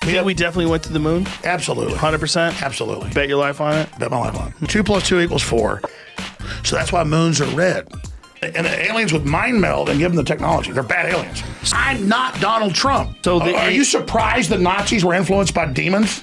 We definitely went to the moon. Absolutely. 100%. Absolutely. Bet your life on it. Bet my life on it. 2 + 2 = 4. So that's why moons are red. And the aliens would mind meld and give them the technology. They're bad aliens. I'm not Donald Trump. So are you surprised the Nazis were influenced by demons?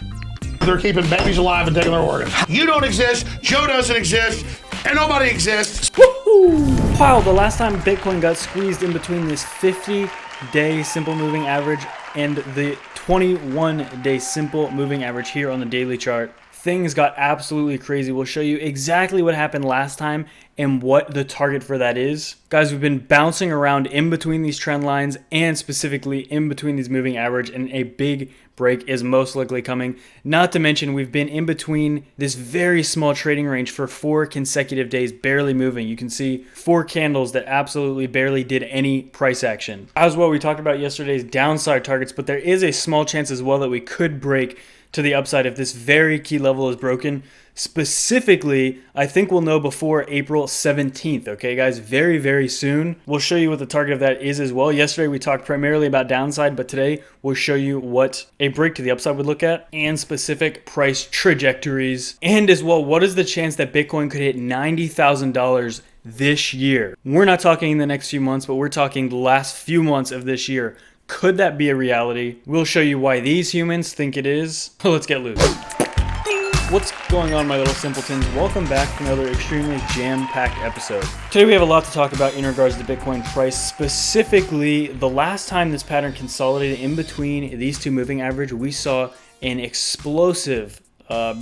They're keeping babies alive and taking their organs. You don't exist. Joe doesn't exist. And nobody exists. Woohoo! Wow, the last time Bitcoin got squeezed in between this 50-day simple moving average and the 21-day simple moving average here on the daily chart, things got absolutely crazy. We'll show you exactly what happened last time and what the target for that is. Guys, we've been bouncing around in between these trend lines and specifically in between these moving average, and a big break is most likely coming. Not to mention, we've been in between this very small trading range for 4 consecutive days, barely moving. You can see 4 candles that absolutely barely did any price action. As well, we talked about yesterday's downside targets, but there is a small chance as well that we could break to the upside if this very key level is broken. Specifically, I think we'll know before April 17th, okay guys? Very, very soon. We'll show you what the target of that is as well. Yesterday we talked primarily about downside, but today we'll show you what a break to the upside would look at and specific price trajectories. And as well, what is the chance that Bitcoin could hit $90,000 this year? We're not talking in the next few months, but we're talking the last few months of this year. Could that be a reality? We'll show you why these humans think it is. Let's get loose. What's going on, my little simpletons? Welcome back to another extremely jam-packed episode. Today we have a lot to talk about in regards to Bitcoin price. Specifically, the last time this pattern consolidated in between these two moving average, we saw an explosive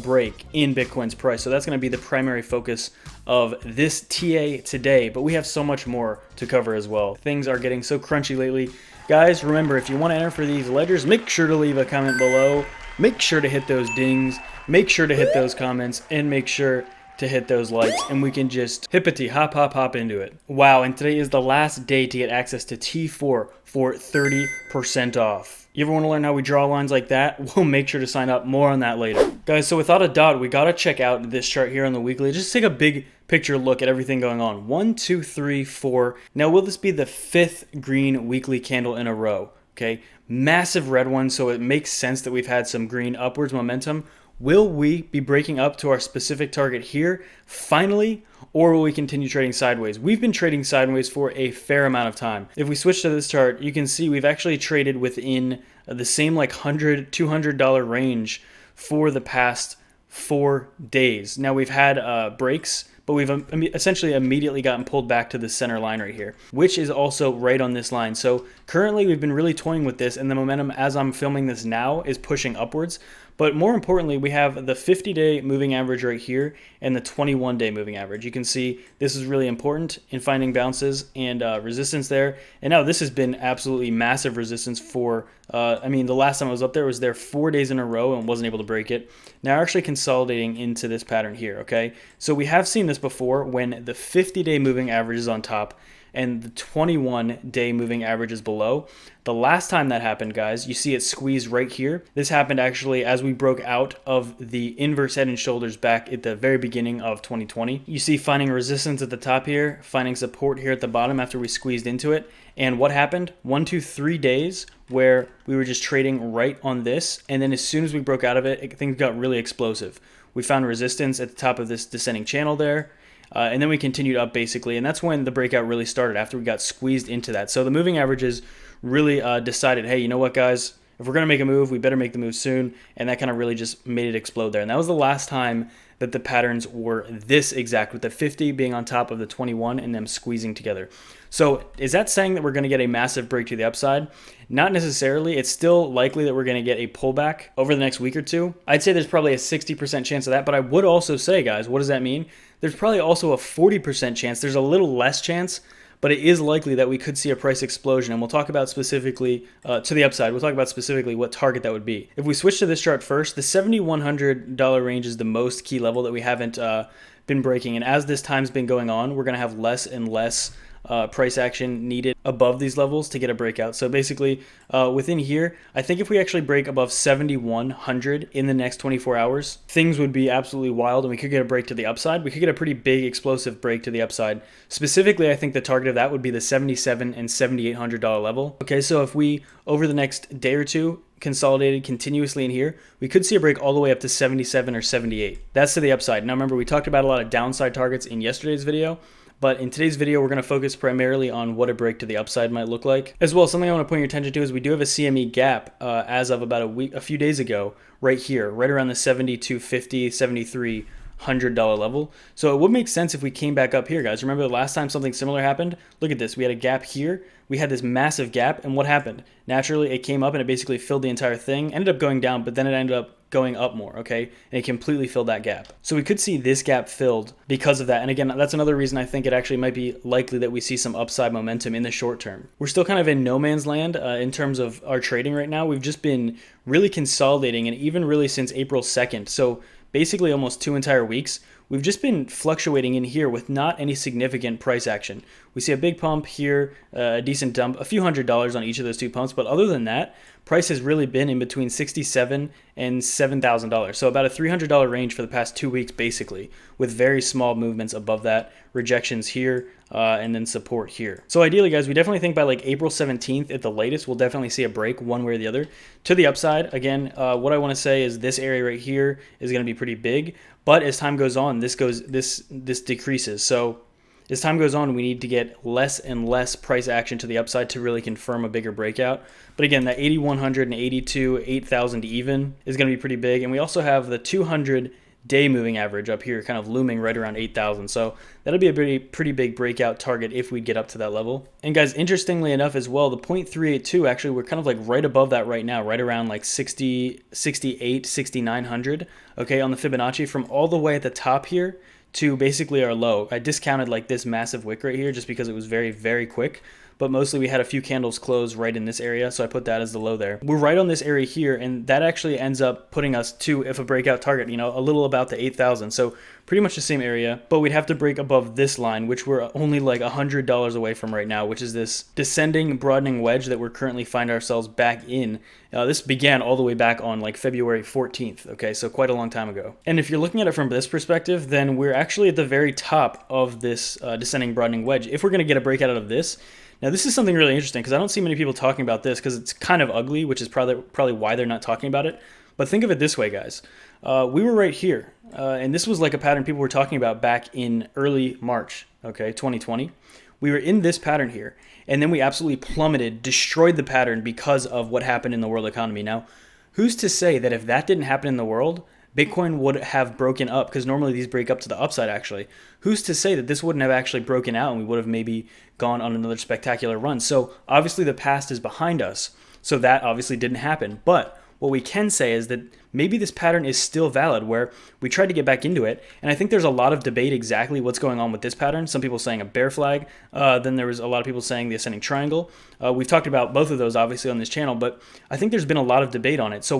break in Bitcoin's price. So that's going to be the primary focus of this TA today, but we have so much more to cover as well. Things are getting so crunchy lately. Guys, remember, if you want to enter for these ledgers, make sure to leave a comment below. Make sure to hit those dings. Make sure to hit those comments. And make sure to hit those likes. And we can just hippity hop into it. Wow, and today is the last day to get access to T4 for 30% off. You ever want to learn how we draw lines like that? We'll make sure to sign up. More on that later. Guys, so without a doubt, we got to check out this chart here on the weekly. Just take a big picture look at everything going on. 1, 2, 3, 4. Now, will this be the 5th green weekly candle in a row? Okay, massive red one, so it makes sense that we've had some green upwards momentum. Will we be breaking up to our specific target here finally, or will we continue trading sideways? We've been trading sideways for a fair amount of time. If we switch to this chart, you can see we've actually traded within the same like $100, $200 range for the past 4 days. Now we've had breaks, but we've essentially immediately gotten pulled back to the center line right here, which is also right on this line. So currently we've been really toying with this, and the momentum as I'm filming this now is pushing upwards. But more importantly, we have the 50-day moving average right here and the 21-day moving average. You can see this is really important in finding bounces and resistance there. And now this has been absolutely massive resistance for, I mean, the last time I was up there was there 4 days in a row and wasn't able to break it. Now actually consolidating into this pattern here, okay? So we have seen this before when the 50-day moving average is on top and the 21-day moving average is below. The last time that happened, guys, you see it squeezed right here. This happened actually as we broke out of the inverse head and shoulders back at the very beginning of 2020. You see finding resistance at the top here, finding support here at the bottom after we squeezed into it. And what happened? 1, 2, 3 days where we were just trading right on this. And then as soon as we broke out of it, things got really explosive. We found resistance at the top of this descending channel there. And then we continued up basically, and that's when the breakout really started, after we got squeezed into that. So the moving averages really decided, hey, you know what, guys? If we're going to make a move, we better make the move soon, and that kind of really just made it explode there. And that was the last time that the patterns were this exact, with the 50 being on top of the 21 and them squeezing together. So is that saying that we're going to get a massive break to the upside? Not necessarily. It's still likely that we're going to get a pullback over the next week or two. I'd say there's probably a 60% chance of that, but I would also say, guys, what does that mean? There's probably also a 40% chance. There's a little less chance, but it is likely that we could see a price explosion, and we'll talk about specifically to the upside. We'll talk about specifically what target that would be. If we switch to this chart first, the $7,100 range is the most key level that we haven't been breaking, and as this time's been going on, we're going to have less and less price action needed above these levels to get a breakout. So basically within here, I think if we actually break above 7,100 in the next 24 hours, things would be absolutely wild, and we could get a break to the upside. We could get a pretty big explosive break to the upside. Specifically, I think the target of that would be the $7,700 and $7,800 level. Okay, so if we over the next day or two consolidated continuously in here, we could see a break all the way up to 77 or 78. That's to the upside. Now remember, we talked about a lot of downside targets in yesterday's video, but in today's video, we're going to focus primarily on what a break to the upside might look like. As well, something I want to point your attention to is we do have a CME gap as of about a few days ago, right here, right around the 72.50, 73. $100 level. So it would make sense if we came back up here, guys. Remember the last time something similar happened? Look at this. We had a gap here. We had this massive gap, and what happened? Naturally, it came up and it basically filled the entire thing. Ended up going down, but then it ended up going up more, okay? And it completely filled that gap. So we could see this gap filled because of that. And again, that's another reason I think it actually might be likely that we see some upside momentum in the short term. We're still kind of in no man's land in terms of our trading right now. We've just been really consolidating, and even really since April 2nd. So basically almost 2 entire weeks, we've just been fluctuating in here with not any significant price action. We see a big pump here, a decent dump, a few $100s on each of those 2 pumps, but other than that, price has really been in between $67,000 and $7,000. So about a $300 range for the past 2 weeks, basically, with very small movements above that, rejections here, and then support here. So ideally, guys, we definitely think by like April 17th at the latest, we'll definitely see a break one way or the other to the upside. Again, what I want to say is this area right here is going to be pretty big, but as time goes on, this decreases. So as time goes on, we need to get less and less price action to the upside to really confirm a bigger breakout. But again, that 8,100 and 82, 8,000 even is going to be pretty big. And we also have the 200-day moving average up here kind of looming right around 8,000. So that'll be a pretty big breakout target if we get up to that level. And guys, interestingly enough as well, the 0.382, actually, we're kind of like right above that right now, right around like 60, 68, 6,900, okay, on the Fibonacci from all the way at the top here to basically our low. I discounted like this massive wick right here just because it was very, very quick. But mostly we had a few candles close right in this area, so I put that as the low there. We're right on this area here, and that actually ends up putting us to, if a breakout target, you know, a little about the 8,000. So pretty much the same area, but we'd have to break above this line, which we're only like $100 away from right now, which is this descending, broadening wedge that we're currently find ourselves back in. This began all the way back on like February 14th, okay, so quite a long time ago. And if you're looking at it from this perspective, then we're actually at the very top of this descending, broadening wedge. If we're going to get a breakout out of this, now, this is something really interesting because I don't see many people talking about this because it's kind of ugly, which is probably why they're not talking about it. But think of it this way, guys. We were right here, and this was like a pattern people were talking about back in early March, okay, 2020. We were in this pattern here, and then we absolutely plummeted, destroyed the pattern because of what happened in the world economy. Now, who's to say that if that didn't happen in the world, Bitcoin would have broken up, because normally these break up to the upside actually. Who's to say that this wouldn't have actually broken out and we would have maybe gone on another spectacular run? So obviously the past is behind us, so that obviously didn't happen. But what we can say is that maybe this pattern is still valid where we tried to get back into it, and I think there's a lot of debate exactly what's going on with this pattern. Some people saying a bear flag, then there was a lot of people saying the ascending triangle. We've talked about both of those obviously on this channel, but I think there's been a lot of debate on it. So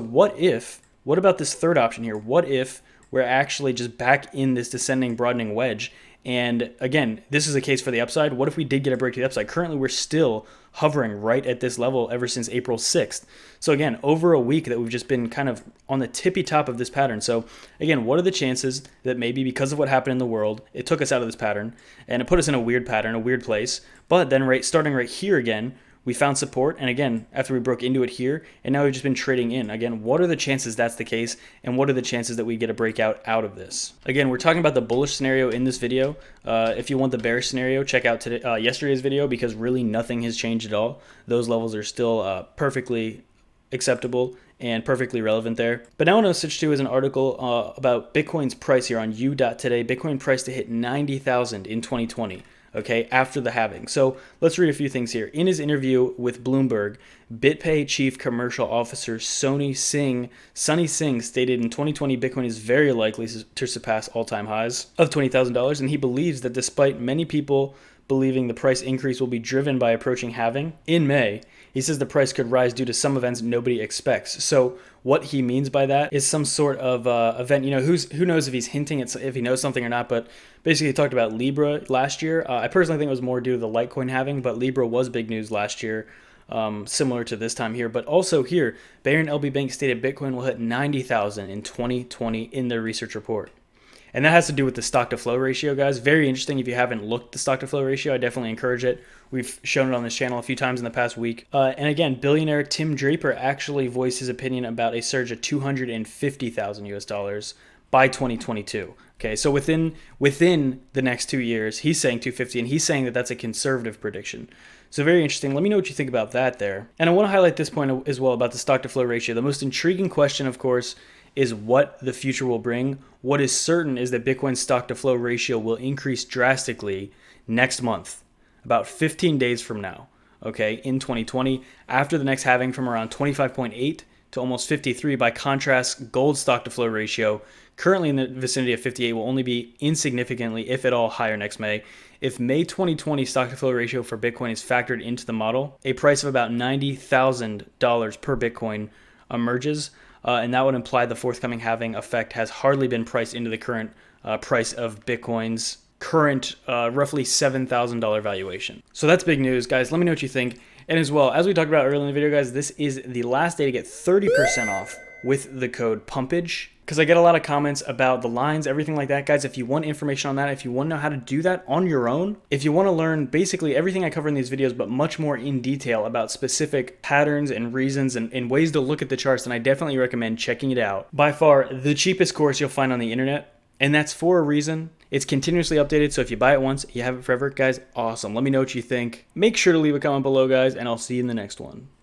what about this third option here? What if we're actually just back in this descending, broadening wedge? And again, this is a case for the upside. What if we did get a break to the upside? Currently, we're still hovering right at this level ever since April 6th. So again, over a week that we've just been kind of on the tippy top of this pattern. So again, what are the chances that maybe because of what happened in the world, it took us out of this pattern and it put us in a weird pattern, a weird place. But then starting right here again, we found support, and again, after we broke into it here, and now we've just been trading in. Again, what are the chances that's the case, and what are the chances that we get a breakout out of this? Again, we're talking about the bullish scenario in this video. If you want the bearish scenario, check out yesterday's video, because really nothing has changed at all. Those levels are still perfectly acceptable and perfectly relevant there. But now I want to switch to is an article about Bitcoin's price here on u.today. Bitcoin price to hit 90,000 in 2020. Okay, after the halving. So let's read a few things here. In his interview with Bloomberg, BitPay Chief Commercial Officer Sunny Singh stated in 2020 Bitcoin is very likely to surpass all-time highs of $20,000, and he believes that despite many people believing the price increase will be driven by approaching halving in May, he says the price could rise due to some events nobody expects. So what he means by that is some sort of event. You know, who knows if he's hinting at if he knows something or not, but basically he talked about Libra last year. I personally think it was more due to the Litecoin halving, but Libra was big news last year, similar to this time here. But also here, Bayer and LB Bank stated Bitcoin will hit 90,000 in 2020 in their research report. And that has to do with the stock to flow ratio, guys. Very interesting. If you haven't looked at the stock to flow ratio, I definitely encourage it. We've shown it on this channel a few times in the past week. And again, billionaire Tim Draper actually voiced his opinion about a surge of 250,000 US dollars by 2022. Okay, so within the next 2 years, he's saying 250, and he's saying that that's a conservative prediction. So very interesting. Let me know what you think about that there. And I want to highlight this point as well about the stock to flow ratio. The most intriguing question, of course, is what the future will bring. What is certain is that Bitcoin's stock to flow ratio will increase drastically next month, about 15 days from now, okay, in 2020, after the next halving from around 25.8 to almost 53. By contrast, gold stock to flow ratio, currently in the vicinity of 58, will only be insignificantly, if at all, higher next May. If May 2020 stock to flow ratio for Bitcoin is factored into the model, a price of about $90,000 per Bitcoin emerges. And that would imply the forthcoming halving effect has hardly been priced into the current price of Bitcoin's current roughly $7,000 valuation. So that's big news, guys. Let me know what you think. And as well, as we talked about earlier in the video, guys, this is the last day to get 30% off with the code PUMPAGE, because I get a lot of comments about the lines, everything like that, guys. If you want information on that, if you want to know how to do that on your own, if you want to learn basically everything I cover in these videos, but much more in detail about specific patterns and reasons and ways to look at the charts, then I definitely recommend checking it out. By far, the cheapest course you'll find on the internet, and that's for a reason. It's continuously updated, so if you buy it once, you have it forever. Guys, awesome. Let me know what you think. Make sure to leave a comment below, guys, and I'll see you in the next one.